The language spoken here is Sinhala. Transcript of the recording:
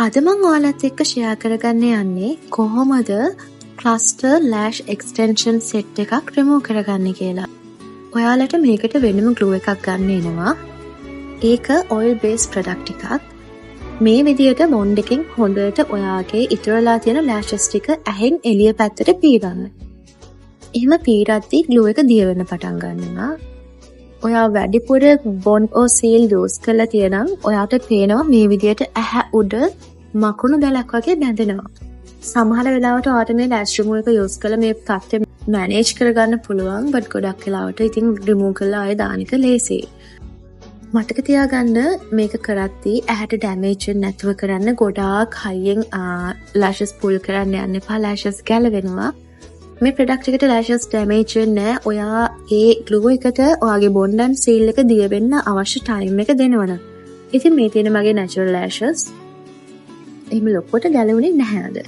අද මම ඔයාලත් එක්ක ෂෙයා කරගන්න යන්නේ කොහොමද cluster lash extension set එකක් remove කරගන්නේ කියලා. ඔයාලට මේකට වෙනම glue එකක් ගන්න එනවා. ඒක oil based product එකක්. මේ විදියට bond එකෙන් හොඳට ඔයාගේ ඉතුරුලා තියෙන lashes ටික ඇහෙන් එළිය පැත්තට පීරන්න. එහෙම පීරද්දී glue එක දිය වෙන්න පටන් ගන්නවා. ඔයා වැඩිපුර bond or seal use කරලා තියෙනම් ඔයාට පේනවා මේ විදියට ඇහැ උඩ මකුණු දැලක් වගේ බැඳෙනවා. සමහර වෙලාවට ඔයාට මේ lash remover එක use කරලා මේ තත්ත්වය manage කරගන්න පුළුවන්. but ගොඩක් වෙලාවට ඉතින් remove කරලා ආයෙ දාන එක ලේසියි. මතක තියාගන්න මේක කරද්දී ඇහැට damage වෙන්නේ නැතුව කරන්න. ගොඩාක් හයියෙන් lashes pull කරන්න යන්න එපා. lashes ගැලවෙනවා. මේ ප්‍රොඩක්ට් එකට lashes damage වෙන්නේ නැහැ. ඔයා ඒ glue එකට ඔයාගේ bond and seal එක දිය වෙන්න අවශ්‍ය time එක දෙනවනම්. ඉතින් මේ තියෙන මගේ natural lashes එහෙම ලොකුවට ගැලවුණේ නැහැ අද.